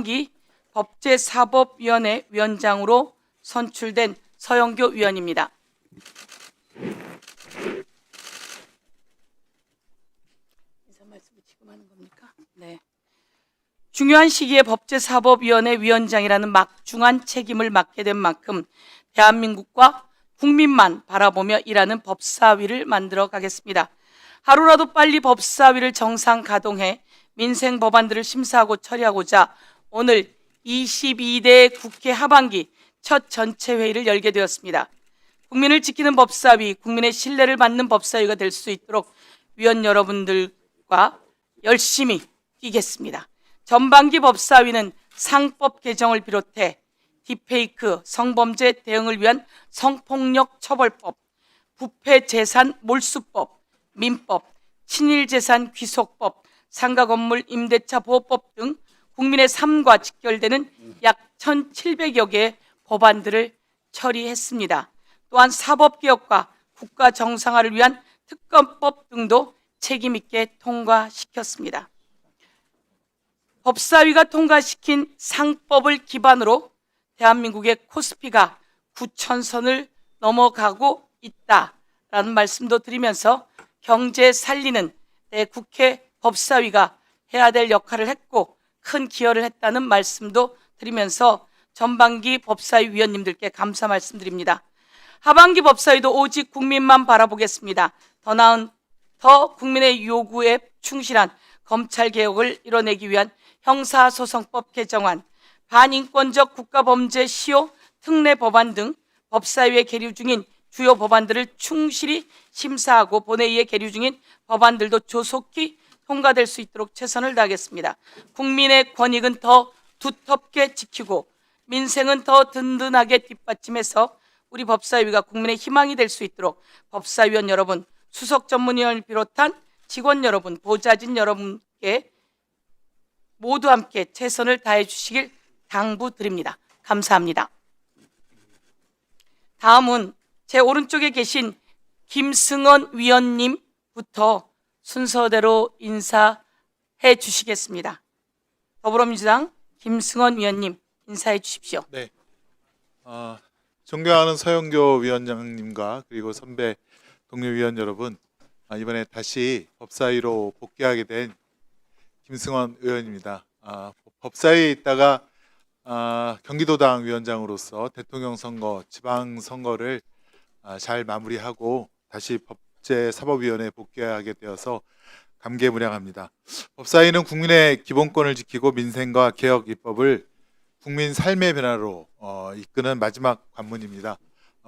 기 법제사법위원회 위원장으로 선출된 서영교 위원입니다. 인사 말씀을 지금 하는 겁니까? 네. 중요한 시기에 법제사법위원회 위원장이라는 막중한 책임을 맡게 된 만큼 대한민국과 국민만 바라보며 일하는 법사위를 만들어 가겠습니다. 하루라도 빨리 법사위를 정상 가동해 민생 법안들을 심사하고 처리하고자 오늘 22대 국회 하반기 첫 전체 회의를 열게 되었습니다. 국민을 지키는 법사위, 국민의 신뢰를 받는 법사위가 될 수 있도록 위원 여러분들과 열심히 뛰겠습니다. 전반기 법사위는 상법 개정을 비롯해 딥페이크, 성범죄 대응을 위한 성폭력 처벌법, 부패재산 몰수법, 민법, 친일재산 귀속법, 상가건물 임대차 보호법 등 국민의 삶과 직결되는 약 1,700여 개의 법안들을 처리했습니다. 또한 사법개혁과 국가 정상화를 위한 특검법 등도 책임 있게 통과시켰습니다. 법사위가 통과시킨 상법을 기반으로 대한민국의 코스피가 9,000선을 넘어가고 있다라는 말씀도 드리면서 경제 살리는 국회 법사위가 해야 될 역할을 했고 큰 기여를 했다는 말씀도 드리면서 전반기 법사위 위원님들께 감사 말씀드립니다. 하반기 법사위도 오직 국민만 바라보겠습니다. 더 나은 국민의 요구에 충실한 검찰개혁을 이뤄내기 위한 형사소송법 개정안, 반인권적 국가범죄 시효 특례 법안 등 법사위에 계류 중인 주요 법안들을 충실히 심사하고 본회의에 계류 중인 법안들도 조속히 통과될 수 있도록 최선을 다하겠습니다. 국민의 권익은 더 두텁게 지키고 민생은 더 든든하게 뒷받침해서 우리 법사위가 국민의 희망이 될 수 있도록 법사위원 여러분, 수석 전문위원을 비롯한 직원 여러분, 보좌진 여러분께 모두 함께 최선을 다해 주시길 당부드립니다. 감사합니다. 다음은 제 오른쪽에 계신 김승원 위원님부터 순서대로 인사해 주시겠습니다. 더불어민주당 김승원 위원님 인사해 주십시오. 네, 존경하는 서영교 위원장님과 그리고 선배 동료 위원 여러분, 이번에 다시 법사위로 복귀하게 된 김승원 의원입니다. 법사위에 있다가 경기도당 위원장으로서 대통령 선거, 지방 선거를 잘 마무리하고 다시 법제사법위원회에 복귀하게 되어서 감개무량합니다. 법사위는 국민의 기본권을 지키고 민생과 개혁 입법을 국민 삶의 변화로 이끄는 마지막 관문입니다.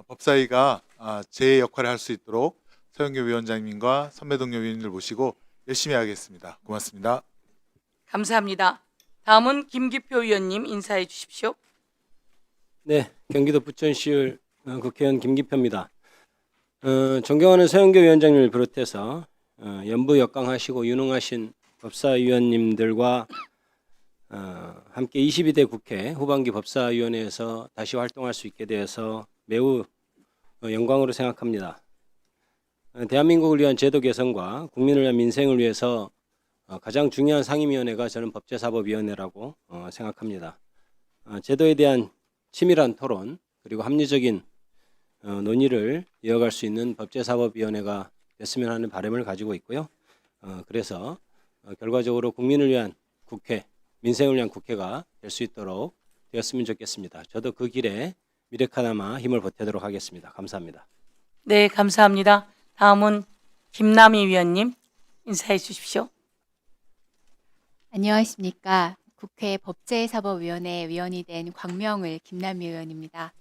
법사위가 제 역할을 할 수 있도록 서영교 위원장님과 선배 동료 위원님들 모시고 열심히 하겠습니다. 고맙습니다. 감사합니다. 다음은 김기표 위원님 인사해 주십시오. 네, 경기도 부천시의회 국회의원 김기표입니다. 존경하는 서영교 위원장님을 비롯해서 연부 역강하시고 유능하신 법사위원님들과 함께 22대 국회 후반기 법사위원회에서 다시 활동할 수 있게 되어서 매우 영광으로 생각합니다. 대한민국을 위한 제도 개선과 국민을 위한 민생을 위해서 가장 중요한 상임위원회가 저는 법제사법위원회라고 생각합니다. 제도에 대한 치밀한 토론 그리고 합리적인 논의를 이어갈 수 있는 법제사법위원회가 됐으면 하는 바람을 가지고 있고요. 그래서 결과적으로 국민을 위한 국회, 민생을 위한 국회가 될 수 있도록 되었으면 좋겠습니다. 저도 그 길에 미래카나마 힘을 보태도록 하겠습니다. 감사합니다. 네, 감사합니다. 다음은 김남희 위원님 인사해 주십시오. 안녕하십니까. 국회 법제사법위원회 위원이 된 광명을 김남희 의원입니다.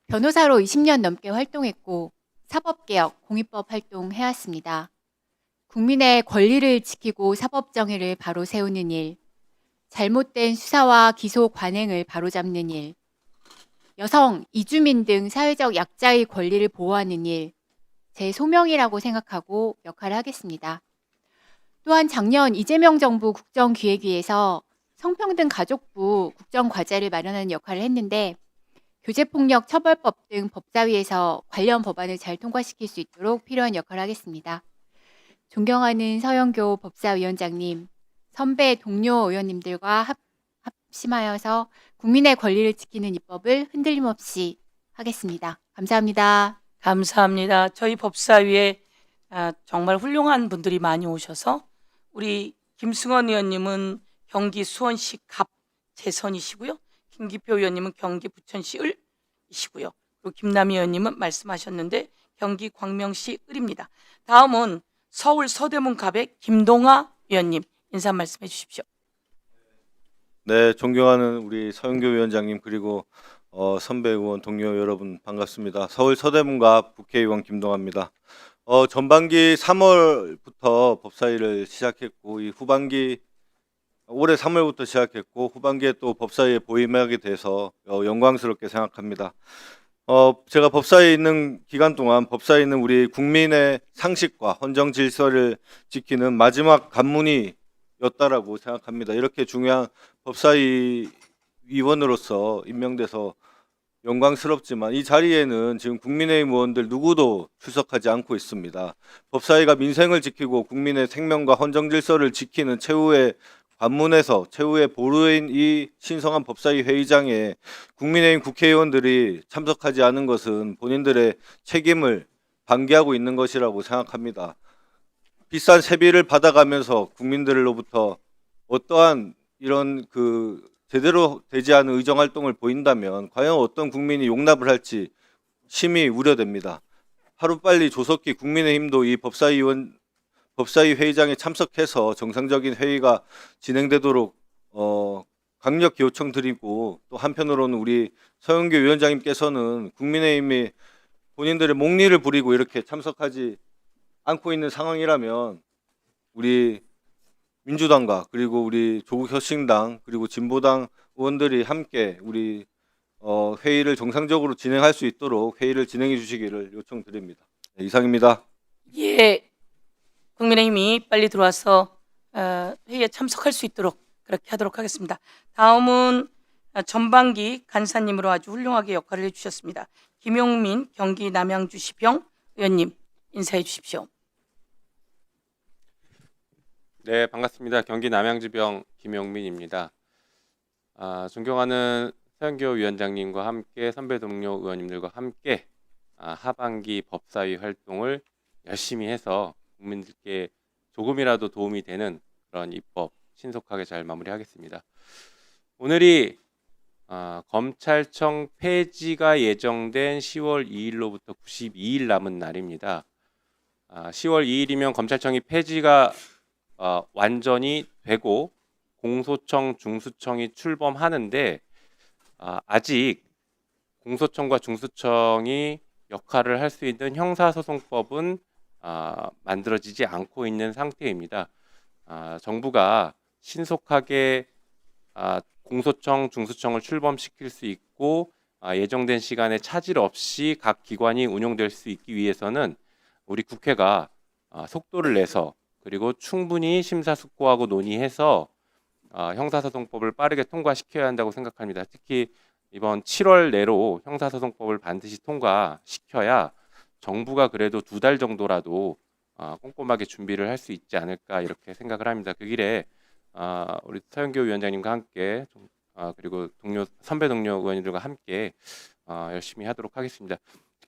변호사로 20년 넘게 활동했고 사법개혁, 공익법 활동해왔습니다. 국민의 권리를 지키고 사법정의를 바로 세우는 일, 잘못된 수사와 기소 관행을 바로잡는 일, 여성, 이주민 등 사회적 약자의 권리를 보호하는 일, 제 소명이라고 생각하고 역할을 하겠습니다. 또한 작년 이재명 정부 국정기획위에서 성평등 가족부 국정과제를 마련하는 역할을 했는데 교제폭력 처벌법 등 법사위에서 관련 법안을 잘 통과시킬 수 있도록 필요한 역할을 하겠습니다. 존경하는 서영교 법사위원장님, 선배 동료 의원님들과 심하여서 국민의 권리를 지키는 입법을 흔들림 없이 하겠습니다. 감사합니다. 감사합니다. 저희 법사위에 정말 훌륭한 분들이 많이 오셔서 우리 김승원 의원님은 경기 수원시 갑 재선이시고요. 김기표 의원님은 경기 부천시 을이시고요. 그리고 김남희 의원님은 말씀하셨는데 경기 광명시 을입니다. 다음은 서울 서대문 갑의 김동아 의원님 인사 말씀해 주십시오. 네, 존경하는 우리 서영교 위원장님 그리고 선배 의원 동료 여러분 반갑습니다. 서울 서대문갑 국회의원 김동아입니다. 전반기 3월부터 법사위를 시작했고 이 후반기 올해 3월부터 시작했고 후반기에 또 법사위에 보임하게 돼서 영광스럽게 생각합니다. 제가 법사위에 있는 기간 동안 법사위에 있는 우리 국민의 상식과 헌정 질서를 지키는 마지막 관문이었다라고 생각합니다. 이렇게 중요한 법사위 위원으로서 임명돼서 영광스럽지만 이 자리에는 지금 국민의힘 의원들 누구도 출석하지 않고 있습니다. 법사위가 민생을 지키고 국민의 생명과 헌정 질서를 지키는 최후의 관문에서 최후의 보루인 이 신성한 법사위 회의장에 국민의힘 국회의원들이 참석하지 않은 것은 본인들의 책임을 방기하고 있는 것이라고 생각합니다. 비싼 세비를 받아가면서 국민들로부터 어떠한 이런 제대로 되지 않은 의정 활동을 보인다면 과연 어떤 국민이 용납을 할지 심히 우려됩니다. 하루빨리 조속히 국민의힘도 이 법사위 회의장에 참석해서 정상적인 회의가 진행되도록 강력히 요청드리고 또 한편으로는 우리 서영교 위원장님께서는 국민의힘이 본인들의 목리를 부리고 이렇게 참석하지 않고 있는 상황이라면 우리 민주당과 그리고 우리 조국혁신당 그리고 진보당 의원들이 함께 우리 회의를 정상적으로 진행할 수 있도록 회의를 진행해 주시기를 요청드립니다. 네, 이상입니다. 예, 국민의힘이 빨리 들어와서 회의에 참석할 수 있도록 그렇게 하도록 하겠습니다. 다음은 전반기 간사님으로 아주 훌륭하게 역할을 해주셨습니다. 김용민 경기 남양주시병 의원님 인사해 주십시오. 네, 반갑습니다. 경기 남양주병 김용민입니다. 존경하는 서영교 위원장님과 함께 선배 동료 의원님들과 함께 하반기 법사위 활동을 열심히 해서 국민들께 조금이라도 도움이 되는 그런 입법 신속하게 잘 마무리하겠습니다. 오늘이 검찰청 폐지가 예정된 10월 2일로부터 92일 남은 날입니다. 10월 2일이면 검찰청이 폐지가 완전히 되고 공소청, 중수청이 출범하는데 아직 공소청과 중수청이 역할을 할 수 있는 형사소송법은 만들어지지 않고 있는 상태입니다. 정부가 신속하게 공소청, 중수청을 출범시킬 수 있고 예정된 시간에 차질 없이 각 기관이 운영될 수 있기 위해서는 우리 국회가 속도를 내서 그리고 충분히 심사숙고하고 논의해서 형사소송법을 빠르게 통과시켜야 한다고 생각합니다. 특히 이번 7월 내로 형사소송법을 반드시 통과시켜야 정부가 그래도 2달 정도라도 꼼꼼하게 준비를 할 수 있지 않을까 이렇게 생각을 합니다. 그 길에 우리 서영교 위원장님과 함께 그리고 선배 동료 의원님들과 함께 열심히 하도록 하겠습니다.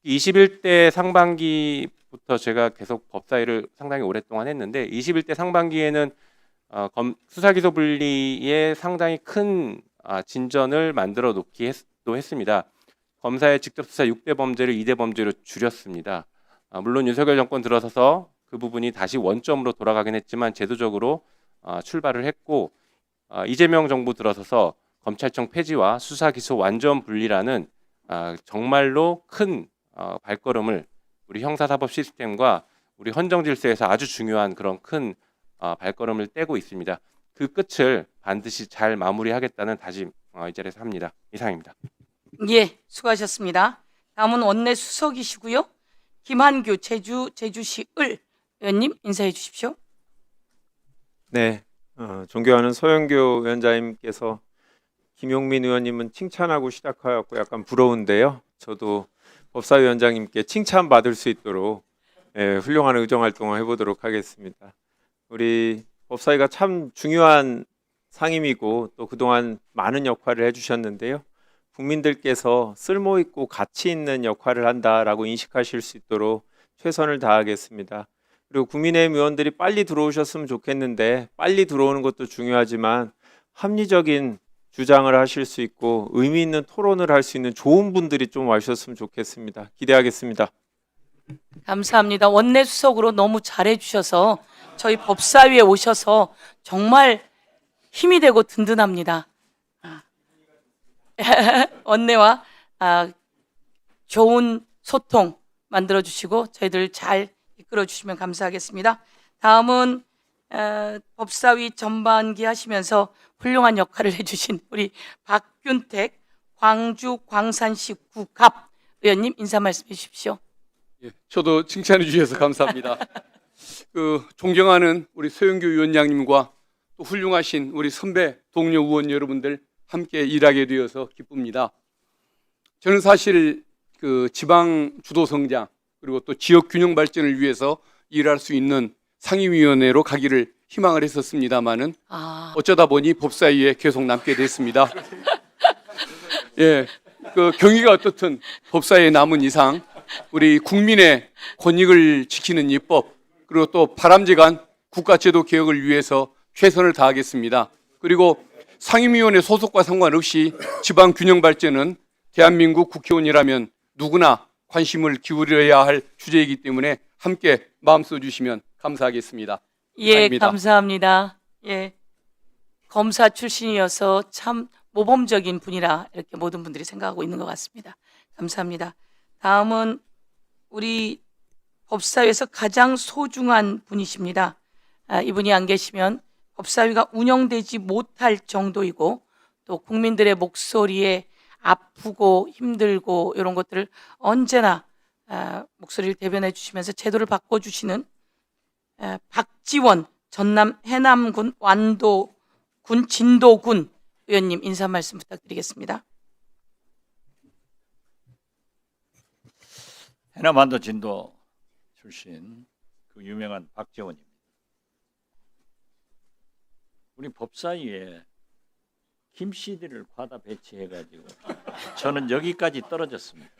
21대 상반기부터 제가 계속 법사위를 상당히 오랫동안 했는데 21대 상반기에는 수사기소 분리에 상당히 큰 진전을 만들어 놓기도 했습니다. 검사의 직접 수사 6대 범죄를 2대 범죄로 줄였습니다. 물론 윤석열 정권 들어서서 그 부분이 다시 원점으로 돌아가긴 했지만 제도적으로 출발을 했고 이재명 정부 들어서서 검찰청 폐지와 수사기소 완전 분리라는 정말로 큰 발걸음을 우리 형사사법 시스템과 우리 헌정질서에서 아주 중요한 그런 큰 발걸음을 떼고 있습니다. 그 끝을 반드시 잘 마무리하겠다는 다짐 이 자리에서 합니다. 이상입니다. 예, 수고하셨습니다. 다음은 원내 수석이시고요. 김한규 제주시 을 의원님 인사해 주십시오. 네, 존경하는 서영교 위원장님께서 김용민 의원님은 칭찬하고 시작하였고 약간 부러운데요. 저도 법사위원장님께 칭찬받을 수 있도록 훌륭한 의정 활동을 해보도록 하겠습니다. 우리 법사위가 참 중요한 상임이고 또 그동안 많은 역할을 해주셨는데요. 국민들께서 쓸모 있고 가치 있는 역할을 한다라고 인식하실 수 있도록 최선을 다하겠습니다. 그리고 국민의힘 의원들이 빨리 들어오셨으면 좋겠는데 빨리 들어오는 것도 중요하지만 합리적인 주장을 하실 수 있고 의미 있는 토론을 할 수 있는 좋은 분들이 좀 와주셨으면 좋겠습니다. 기대하겠습니다. 감사합니다. 원내수석으로 너무 잘해주셔서 저희 법사위에 오셔서 정말 힘이 되고 든든합니다. 원내와 좋은 소통 만들어주시고 저희들 잘 이끌어주시면 감사하겠습니다. 다음은 법사위 전반기 하시면서 훌륭한 역할을 해주신 우리 박균택 광주 광산시 구갑 의원님 인사 말씀해 주십시오. 예, 저도 칭찬해 주셔서 감사합니다. 존경하는 우리 서영교 위원장님과 또 훌륭하신 우리 선배 동료 의원 여러분들 함께 일하게 되어서 기쁩니다. 저는 사실 지방 주도 성장 그리고 또 지역 균형 발전을 위해서 일할 수 있는 상임위원회로 가기를 희망을 했었습니다만은 어쩌다 보니 법사위에 계속 남게 됐습니다. 예, 경위가 어떻든 법사위에 남은 이상 우리 국민의 권익을 지키는 입법 그리고 또 바람직한 국가제도 개혁을 위해서 최선을 다하겠습니다. 그리고 상임위원회 소속과 상관없이 지방 균형 발전은 대한민국 국회의원이라면 누구나 관심을 기울여야 할 주제이기 때문에 함께 마음 써주시면 감사하겠습니다. 예, 이상입니다. 감사합니다. 예, 검사 출신이어서 참 모범적인 분이라 이렇게 모든 분들이 생각하고 있는 것 같습니다. 감사합니다. 다음은 우리 법사위에서 가장 소중한 분이십니다. 이분이 안 계시면 법사위가 운영되지 못할 정도이고 또 국민들의 목소리에 아프고 힘들고 이런 것들을 언제나 목소리를 대변해 주시면서 제도를 바꿔주시는 박지원 전남 해남군 완도군 진도군 의원님 인사 말씀 부탁드리겠습니다. 해남 완도 진도 출신 그 유명한 박재원입니다. 우리 법사위에 김 CD를 과다 배치해가지고 저는 여기까지 떨어졌습니다.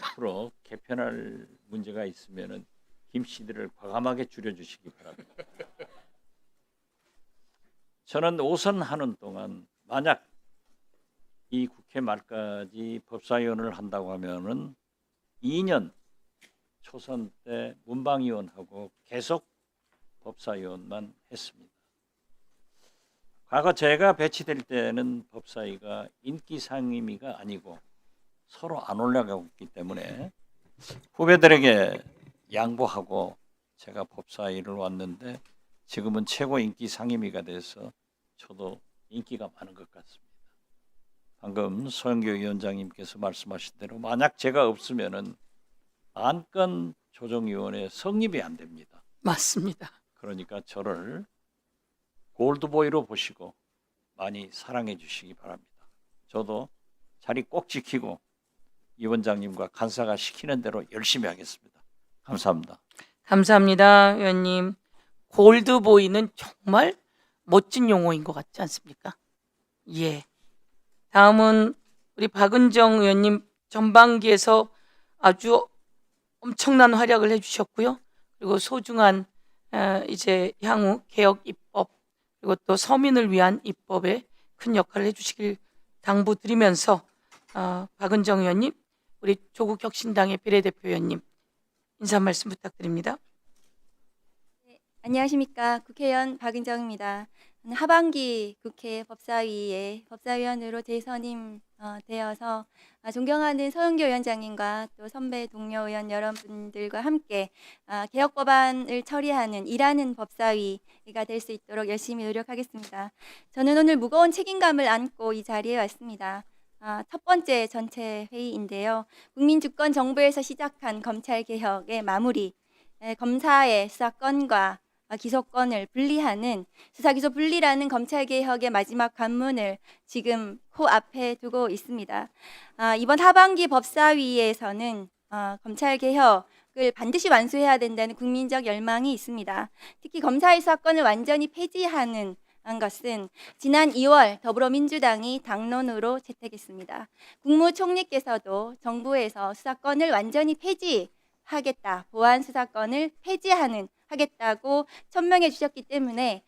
앞으로 개편할 문제가 있으면은 김 CD를 과감하게 줄여주시기 바랍니다. 저는 5선 하는 동안 만약 이 국회 말까지 법사위원을 한다고 하면은 2년 초선 때 문방위원하고 계속 법사위원만 했습니다. 과거 제가 배치될 때는 법사위가 인기 상임위가 아니고 서로 안 올라가고 있기 때문에 후배들에게 양보하고 제가 법사위를 왔는데 지금은 최고 인기 상임위가 돼서 저도 인기가 많은 것 같습니다. 방금 소영교 위원장님께서 말씀하신 대로 만약 제가 없으면은 안건 조정위원회 성립이 안 됩니다. 맞습니다. 그러니까 저를 골드보이로 보시고 많이 사랑해 주시기 바랍니다. 저도 자리 꼭 지키고 위원장님과 간사가 시키는 대로 열심히 하겠습니다. 감사합니다. 감사합니다, 의원님. 골드보이는 정말 멋진 용어인 것 같지 않습니까? 예. 다음은 우리 박은정 의원님 전반기에서 아주 엄청난 활약을 해주셨고요. 그리고 소중한 이제 향후 개혁 입법 그리고 또 서민을 위한 입법에 큰 역할을 해주시길 당부드리면서 박은정 의원님, 우리 조국혁신당의 비례대표 의원님 인사 말씀 부탁드립니다. 안녕하십니까. 국회의원 박은정입니다. 하반기 국회 법사위에 법사위원으로 재선임되어서 존경하는 서영교 위원장님과 또 선배 동료 의원 여러분들과 함께 개혁 법안을 처리하는 일하는 법사위가 될 수 있도록 열심히 노력하겠습니다. 저는 오늘 무거운 책임감을 안고 이 자리에 왔습니다. 첫 번째 전체 회의인데요. 국민주권 정부에서 시작한 검찰개혁의 마무리, 검사의 수사권과 기소권을 분리하는 수사기소 분리라는 검찰개혁의 마지막 관문을 지금 코앞에 두고 있습니다. 이번 하반기 법사위에서는 검찰개혁 수사권을 반드시 완수해야 된다는 국민적 열망이 있습니다. 특히 검사의 수사권을 완전히 폐지하는 것은 지난 2월 더불어민주당이 당론으로 채택했습니다. 국무총리께서도 정부에서 수사권을 완전히 폐지하겠다, 보안 수사권을 하겠다고 천명해 주셨기 때문에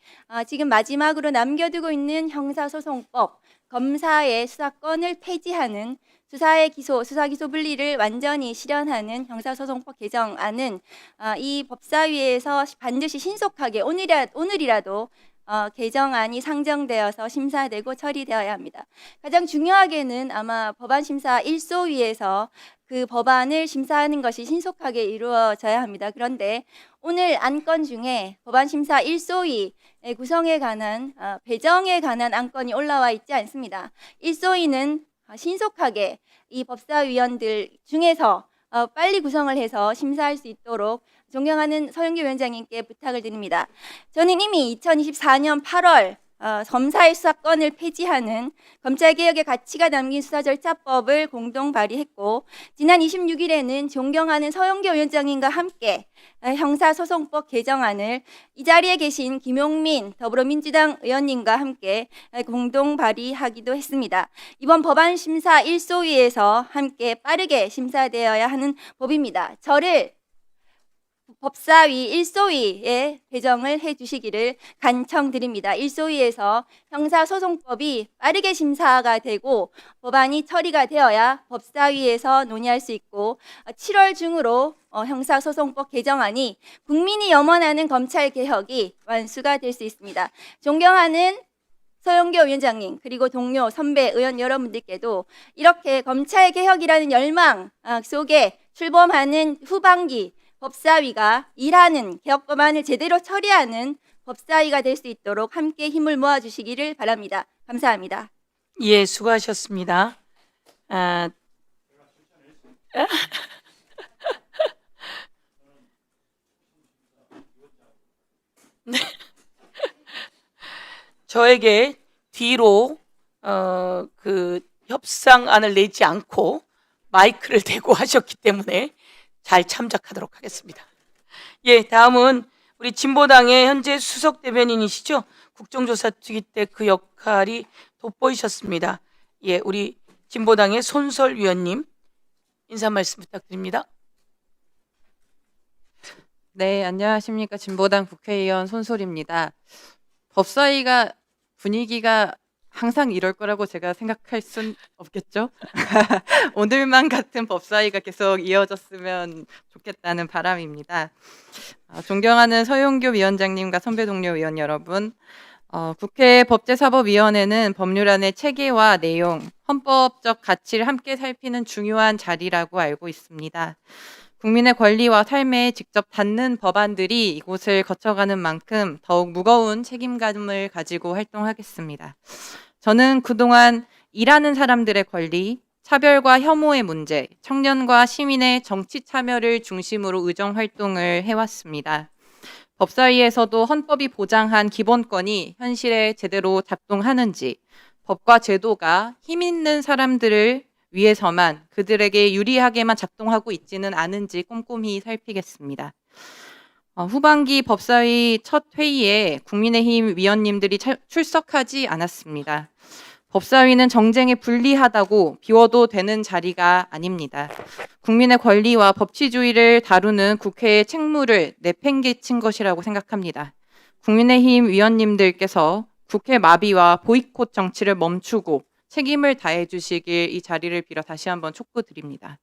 지금 마지막으로 남겨두고 있는 형사소송법, 검사의 수사권을 폐지하는 수사 기소 분리를 완전히 실현하는 형사소송법 개정안은 이 법사위에서 반드시 신속하게 오늘이라도 개정안이 상정되어서 심사되고 처리되어야 합니다. 가장 중요하게는 아마 법안심사 1소위에서 그 법안을 심사하는 것이 신속하게 이루어져야 합니다. 그런데 오늘 안건 중에 법안심사 1소위 구성에 관한 배정에 관한 안건이 올라와 있지 않습니다. 1소위는 신속하게 이 법사위원들 중에서 빨리 구성을 해서 심사할 수 있도록 존경하는 서영교 위원장님께 부탁을 드립니다. 저는 이미 2024년 8월 검사의 수사권을 폐지하는 검찰개혁의 가치가 담긴 수사절차법을 공동 발의했고, 지난 26일에는 존경하는 서영교 위원장님과 함께 형사소송법 개정안을 이 자리에 계신 김용민 더불어민주당 의원님과 함께 공동 발의하기도 했습니다. 이번 법안 심사 1소위에서 함께 빠르게 심사되어야 하는 법입니다. 저를 법사위 1소위에 배정을 해주시기를 간청드립니다. 1소위에서 형사소송법이 빠르게 심사가 되고 법안이 처리가 되어야 법사위에서 논의할 수 있고 7월 중으로 형사소송법 개정안이 국민이 염원하는 검찰개혁이 완수가 될 수 있습니다. 존경하는 서영교 위원장님 그리고 동료 선배 의원 여러분들께도 이렇게 검찰개혁이라는 열망 속에 출범하는 후반기 법사위가 일하는 개혁 법안을 제대로 처리하는 법사위가 될 수 있도록 함께 힘을 모아주시기를 바랍니다. 감사합니다. 예, 수고하셨습니다. 네. 저에게 뒤로 그 협상안을 내지 않고 마이크를 대고 하셨기 때문에 잘 참작하도록 하겠습니다. 예, 다음은 우리 진보당의 현재 수석 대변인이시죠? 국정조사 투기 때 그 역할이 돋보이셨습니다. 예, 우리 진보당의 손설 위원님 인사 말씀 부탁드립니다. 네, 안녕하십니까. 진보당 국회의원 손솔입니다. 법사위가 분위기가 항상 이럴 거라고 제가 생각할 순 없겠죠? 오늘만 같은 법사위가 계속 이어졌으면 좋겠다는 바람입니다. 존경하는 서용교 위원장님과 선배 동료 의원 여러분, 국회 법제사법위원회는 법률안의 체계와 내용, 헌법적 가치를 함께 살피는 중요한 자리라고 알고 있습니다. 국민의 권리와 삶에 직접 닿는 법안들이 이곳을 거쳐가는 만큼 더욱 무거운 책임감을 가지고 활동하겠습니다. 저는 그동안 일하는 사람들의 권리, 차별과 혐오의 문제, 청년과 시민의 정치 참여를 중심으로 의정 활동을 해왔습니다. 법사위에서도 헌법이 보장한 기본권이 현실에 제대로 작동하는지, 법과 제도가 힘 있는 사람들을 위해서만 그들에게 유리하게만 작동하고 있지는 않은지 꼼꼼히 살피겠습니다. 후반기 법사위 첫 회의에 국민의힘 위원님들이 출석하지 않았습니다. 법사위는 정쟁에 불리하다고 비워도 되는 자리가 아닙니다. 국민의 권리와 법치주의를 다루는 국회의 책무를 내팽개친 것이라고 생각합니다. 국민의힘 위원님들께서 국회 마비와 보이콧 정치를 멈추고 책임을 다해 주시길 이 자리를 빌어 다시 한번 촉구드립니다.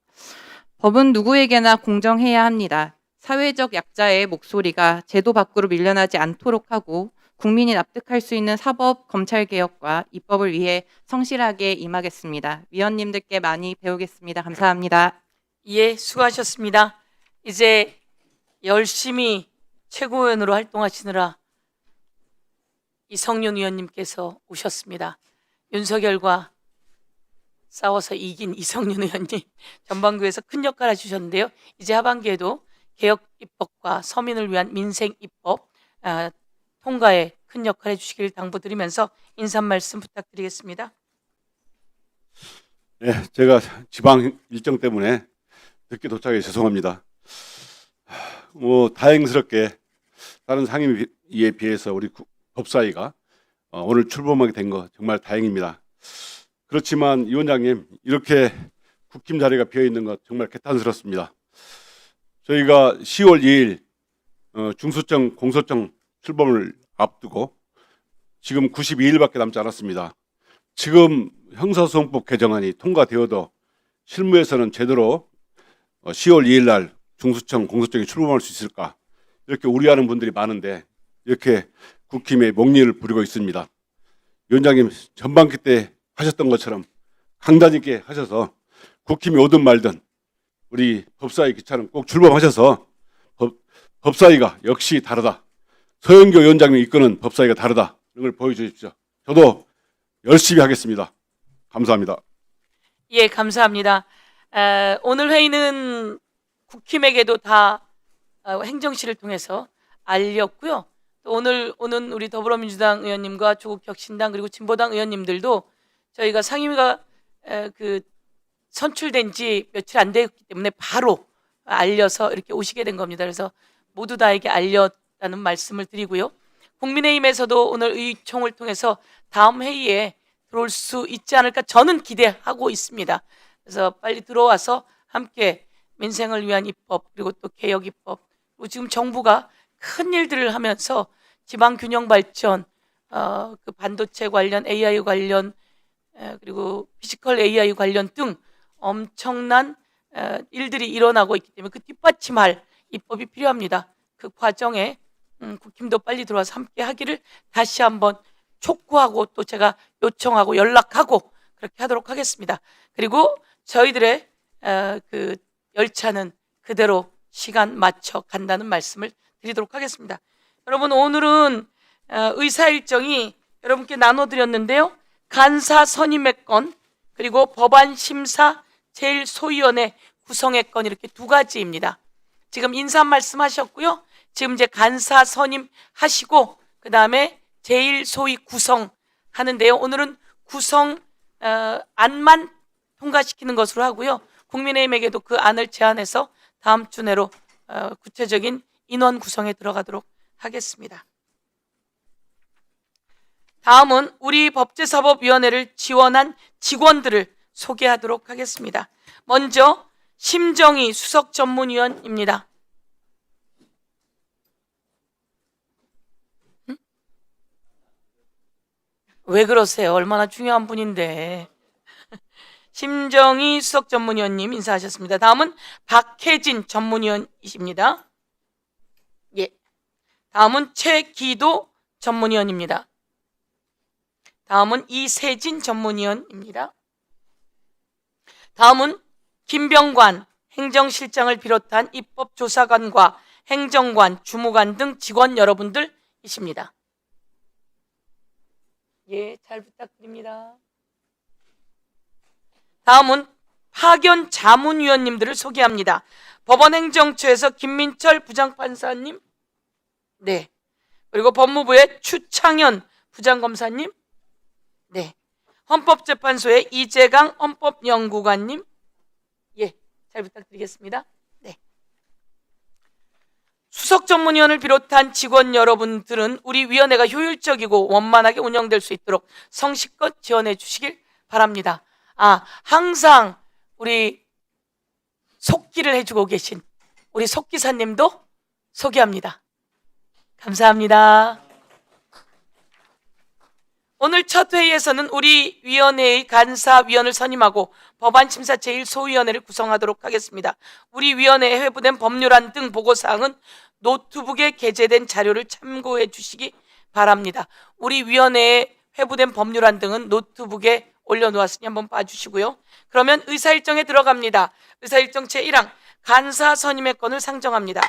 법은 누구에게나 공정해야 합니다. 사회적 약자의 목소리가 제도 밖으로 밀려나지 않도록 하고 국민이 납득할 수 있는 사법 검찰 개혁과 입법을 위해 성실하게 임하겠습니다. 위원님들께 많이 배우겠습니다. 감사합니다. 예, 수고하셨습니다. 이제 열심히 최고위원으로 활동하시느라 이성윤 의원님께서 오셨습니다. 윤석열과 싸워서 이긴 이성윤 의원님 전반부에서 큰 역할을 해주셨는데요. 이제 하반기에도 개혁 입법과 서민을 위한 민생 입법 통과에 큰 역할을 해주시길 당부드리면서 인사 말씀 부탁드리겠습니다. 네, 제가 지방 일정 때문에 늦게 도착해 죄송합니다. 다행스럽게 다른 상임위에 비해서 우리 법사위가 오늘 출범하게 된 거 정말 다행입니다. 그렇지만 위원장님, 이렇게 국힘 자리가 비어 있는 것 정말 개탄스럽습니다. 저희가 10월 2일 중수청 공소청 출범을 앞두고 지금 92일밖에 남지 않았습니다. 지금 형사소송법 개정안이 통과되어도 실무에서는 제대로 10월 2일 날 중수청 공소청이 출범할 수 있을까, 이렇게 우려하는 분들이 많은데 이렇게 국힘의 목리를 부리고 있습니다. 위원장님, 전반기 때 하셨던 것처럼 강단 있게 하셔서 국힘이 오든 말든 우리 법사위 기차는 꼭 출범하셔서 법사위가 역시 다르다, 서영교 위원장님이 이끄는 법사위가 다르다, 이런 걸 보여주십시오. 저도 열심히 하겠습니다. 감사합니다. 예, 감사합니다. 오늘 회의는 국힘에게도 다 행정실을 통해서 알렸고요. 또 오늘 오는 우리 더불어민주당 의원님과 조국 혁신당 그리고 진보당 의원님들도 저희가 상임위가 선출된 지 며칠 안 되었기 때문에 바로 알려서 이렇게 오시게 된 겁니다. 그래서 모두 다에게 알렸다는 말씀을 드리고요. 국민의힘에서도 오늘 의총을 통해서 다음 회의에 들어올 수 있지 않을까 저는 기대하고 있습니다. 그래서 빨리 들어와서 함께 민생을 위한 입법 그리고 또 개혁 입법 그리고 지금 정부가 큰 일들을 하면서 지방 균형 발전, 그 반도체 관련, AI 관련 그리고 피지컬 AI 관련 등 엄청난 일들이 일어나고 있기 때문에 그 뒷받침할 입법이 필요합니다. 그 과정에 국힘도 빨리 들어와서 함께 하기를 다시 한번 촉구하고 또 제가 요청하고 연락하고 그렇게 하도록 하겠습니다. 그리고 저희들의 그 열차는 그대로 시간 맞춰 간다는 말씀을 드리도록 하겠습니다. 여러분, 오늘은 의사 일정이 여러분께 나눠드렸는데요. 간사 선임의 건 그리고 법안 심사 제1소위원회 구성의 건 이렇게 두 가지입니다. 지금 인사 말씀하셨고요. 지금 이제 간사 선임하시고 그 다음에 제1소위 구성하는데요. 오늘은 구성 안만 통과시키는 것으로 하고요. 국민의힘에게도 그 안을 제안해서 다음 주 내로 구체적인 인원 구성에 들어가도록 하겠습니다. 다음은 우리 법제사법위원회를 지원한 직원들을 소개하도록 하겠습니다. 먼저 심정희 수석전문위원입니다. 왜 그러세요? 얼마나 중요한 분인데. 심정희 수석전문위원님 인사하셨습니다. 다음은 박혜진 전문위원이십니다. 예. 다음은 최기도 전문위원입니다. 다음은 이세진 전문위원입니다. 다음은 김병관 행정실장을 비롯한 입법조사관과 행정관, 주무관 등 직원 여러분들이십니다. 예, 잘 부탁드립니다. 다음은 파견 자문위원님들을 소개합니다. 법원행정처에서 김민철 부장판사님, 네, 그리고 법무부의 추창현 부장검사님, 네, 헌법재판소의 이재강 헌법연구관님, 예, 잘 부탁드리겠습니다. 네. 수석전문위원을 비롯한 직원 여러분들은 우리 위원회가 효율적이고 원만하게 운영될 수 있도록 성실껏 지원해 주시길 바랍니다. 항상 우리 속기를 해주고 계신 우리 속기사님도 소개합니다. 감사합니다. 오늘 첫 회의에서는 우리 위원회의 간사위원을 선임하고 법안심사 제1소위원회를 구성하도록 하겠습니다. 우리 위원회에 회부된 법률안 등 보고사항은 노트북에 게재된 자료를 참고해 주시기 바랍니다. 우리 위원회에 회부된 법률안 등은 노트북에 올려놓았으니 한번 봐주시고요. 그러면 의사일정에 들어갑니다. 의사일정 제1항 간사 선임의 건을 상정합니다.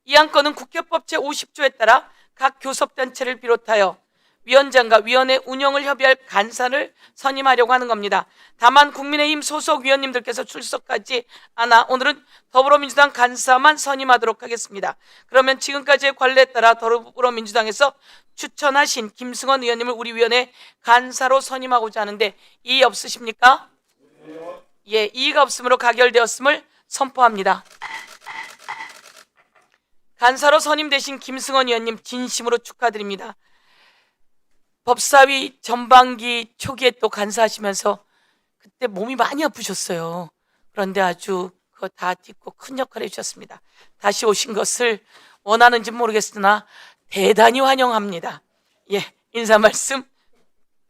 이 안건은 국회법 제50조에 따라 각 교섭단체를 비롯하여 위원장과 위원회 운영을 협의할 간사를 선임하려고 하는 겁니다. 다만 국민의힘 소속 위원님들께서 출석하지 않아 오늘은 더불어민주당 간사만 선임하도록 하겠습니다. 그러면 지금까지의 관례에 따라 더불어민주당에서 추천하신 김승원 의원님을 우리 위원회 간사로 선임하고자 하는데 이의 없으십니까? 예, 이의가 없으므로 가결되었음을 선포합니다. 간사로 선임되신 김승원 의원님 진심으로 축하드립니다. 법사위 전반기 초기에 또 간사하시면서 그때 몸이 많이 아프셨어요. 그런데 아주 그거 다 딛고 큰 역할을 해주셨습니다. 다시 오신 것을 원하는지 모르겠으나 대단히 환영합니다. 예, 인사 말씀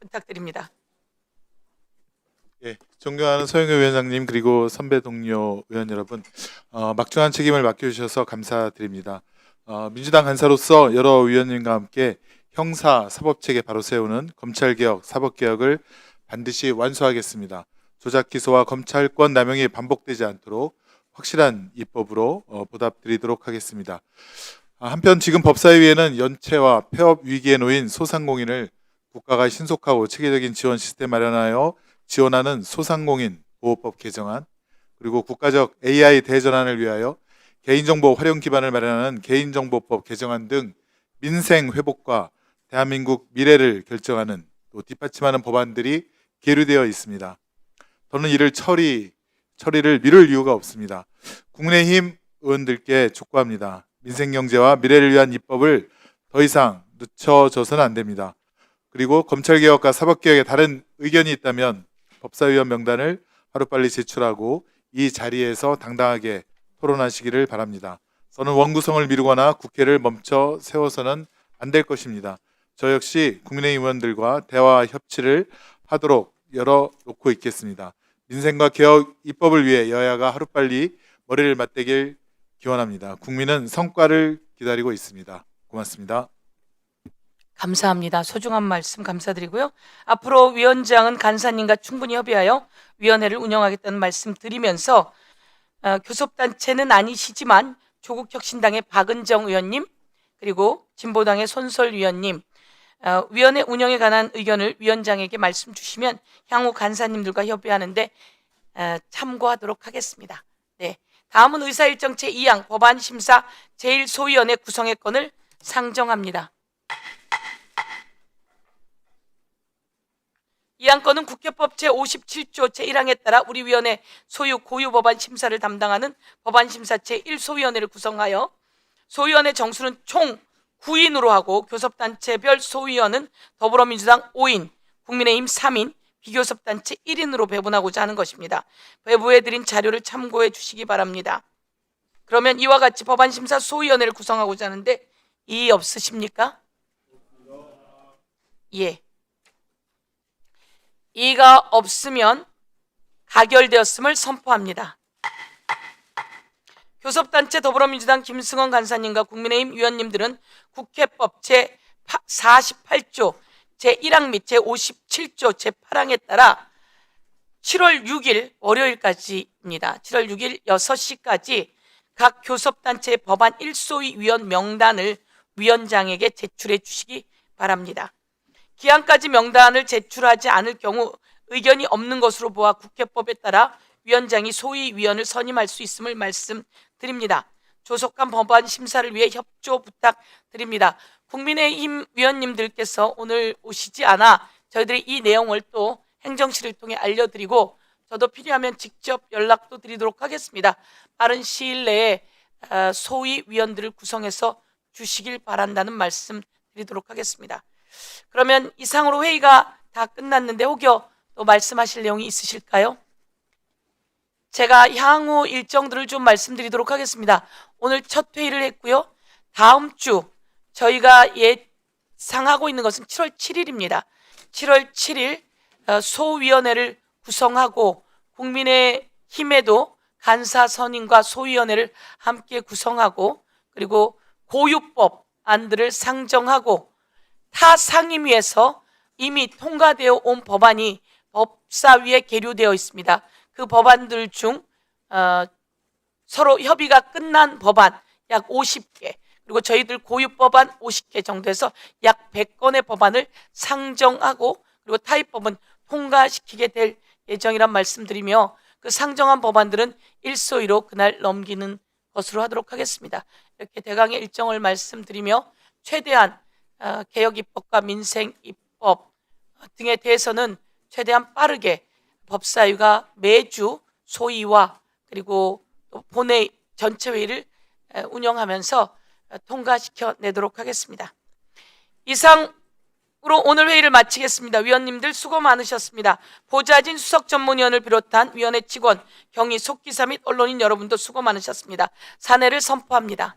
부탁드립니다. 예, 존경하는 서영교 위원장님 그리고 선배 동료 의원 여러분, 막중한 책임을 맡겨주셔서 감사드립니다. 민주당 간사로서 여러 위원님과 함께 형사 사법체계 바로 세우는 검찰개혁, 사법개혁을 반드시 완수하겠습니다. 조작 기소와 검찰권 남용이 반복되지 않도록 확실한 입법으로 보답드리도록 하겠습니다. 한편 지금 법사위에는 연체와 폐업 위기에 놓인 소상공인을 국가가 신속하고 체계적인 지원 시스템 마련하여 지원하는 소상공인 보호법 개정안, 그리고 국가적 AI 대전환을 위하여 개인정보 활용 기반을 마련하는 개인정보법 개정안 등 민생 회복과 대한민국 미래를 결정하는 또 뒷받침하는 법안들이 계류되어 있습니다. 더는 이를 처리를 미룰 이유가 없습니다. 국민의힘 의원들께 촉구합니다. 민생경제와 미래를 위한 입법을 더 이상 늦춰져서는 안 됩니다. 그리고 검찰개혁과 사법개혁에 다른 의견이 있다면 법사위원 명단을 하루빨리 제출하고 이 자리에서 당당하게 토론하시기를 바랍니다. 저는 원구성을 미루거나 국회를 멈춰 세워서는 안 될 것입니다. 저 역시 국민의힘 의원들과 대화 협치를 하도록 열어놓고 있겠습니다. 민생과 개혁 입법을 위해 여야가 하루빨리 머리를 맞대길 기원합니다. 국민은 성과를 기다리고 있습니다. 고맙습니다. 감사합니다. 소중한 말씀 감사드리고요. 앞으로 위원장은 간사님과 충분히 협의하여 위원회를 운영하겠다는 말씀 드리면서 교섭단체는 아니시지만 조국혁신당의 박은정 의원님 그리고 진보당의 손설 위원님 위원회 운영에 관한 의견을 위원장에게 말씀 주시면 향후 간사님들과 협의하는데 참고하도록 하겠습니다. 네, 다음은 의사일정 제2항 법안심사 제1소위원회 구성의 건을 상정합니다. 이 안건은 국회법 제57조 제1항에 따라 우리 위원회 소유 고유 법안 심사를 담당하는 법안심사 제1소위원회를 구성하여 소위원회 정수는 총 9인으로 하고 교섭단체별 소위원은 더불어민주당 5인, 국민의힘 3인, 비교섭단체 1인으로 배분하고자 하는 것입니다. 배부해드린 자료를 참고해 주시기 바랍니다. 그러면 이와 같이 법안심사 소위원회를 구성하고자 하는데 이의 없으십니까? 예. 이의가 없으면 가결되었음을 선포합니다. 교섭단체 더불어민주당 김승원 간사님과 국민의힘 위원님들은 국회법 제48조 제1항 및 제57조 제8항에 따라 7월 6일 월요일까지입니다. 7월 6일 6시까지 각 교섭단체의 법안 1소위 위원 명단을 위원장에게 제출해 주시기 바랍니다. 기한까지 명단을 제출하지 않을 경우 의견이 없는 것으로 보아 국회법에 따라 위원장이 소위위원을 선임할 수 있음을 말씀드립니다. 조속한 법안 심사를 위해 협조 부탁드립니다. 국민의힘 위원님들께서 오늘 오시지 않아 저희들이 이 내용을 또 행정실을 통해 알려드리고 저도 필요하면 직접 연락도 드리도록 하겠습니다. 빠른 시일 내에 소위위원들을 구성해서 주시길 바란다는 말씀 드리도록 하겠습니다. 그러면 이상으로 회의가 다 끝났는데 혹여 또 말씀하실 내용이 있으실까요? 제가 향후 일정들을 좀 말씀드리도록 하겠습니다. 오늘 첫 회의를 했고요. 다음 주 저희가 예상하고 있는 것은 7월 7일입니다. 7월 7일 소위원회를 구성하고 국민의힘에도 간사 선임과 소위원회를 함께 구성하고 그리고 고유법 안들을 상정하고 타 상임위에서 이미 통과되어 온 법안이 법사위에 계류되어 있습니다. 그 법안들 중 서로 협의가 끝난 법안 약 50개 그리고 저희들 고유법안 50개 정도에서 약 100건의 법안을 상정하고 그리고 타입법은 통과시키게 될 예정이란 말씀드리며 그 상정한 법안들은 일소위로 그날 넘기는 것으로 하도록 하겠습니다. 이렇게 대강의 일정을 말씀드리며 최대한 개혁 입법과 민생 입법 등에 대해서는 최대한 빠르게 법사위가 매주 소위와 그리고 또 본회의 전체 회의를 운영하면서 통과시켜 내도록 하겠습니다. 이상으로 오늘 회의를 마치겠습니다. 위원님들 수고 많으셨습니다. 보좌진 수석 전문위원을 비롯한 위원회 직원, 경위, 속기사 및 언론인 여러분도 수고 많으셨습니다. 사내를 선포합니다.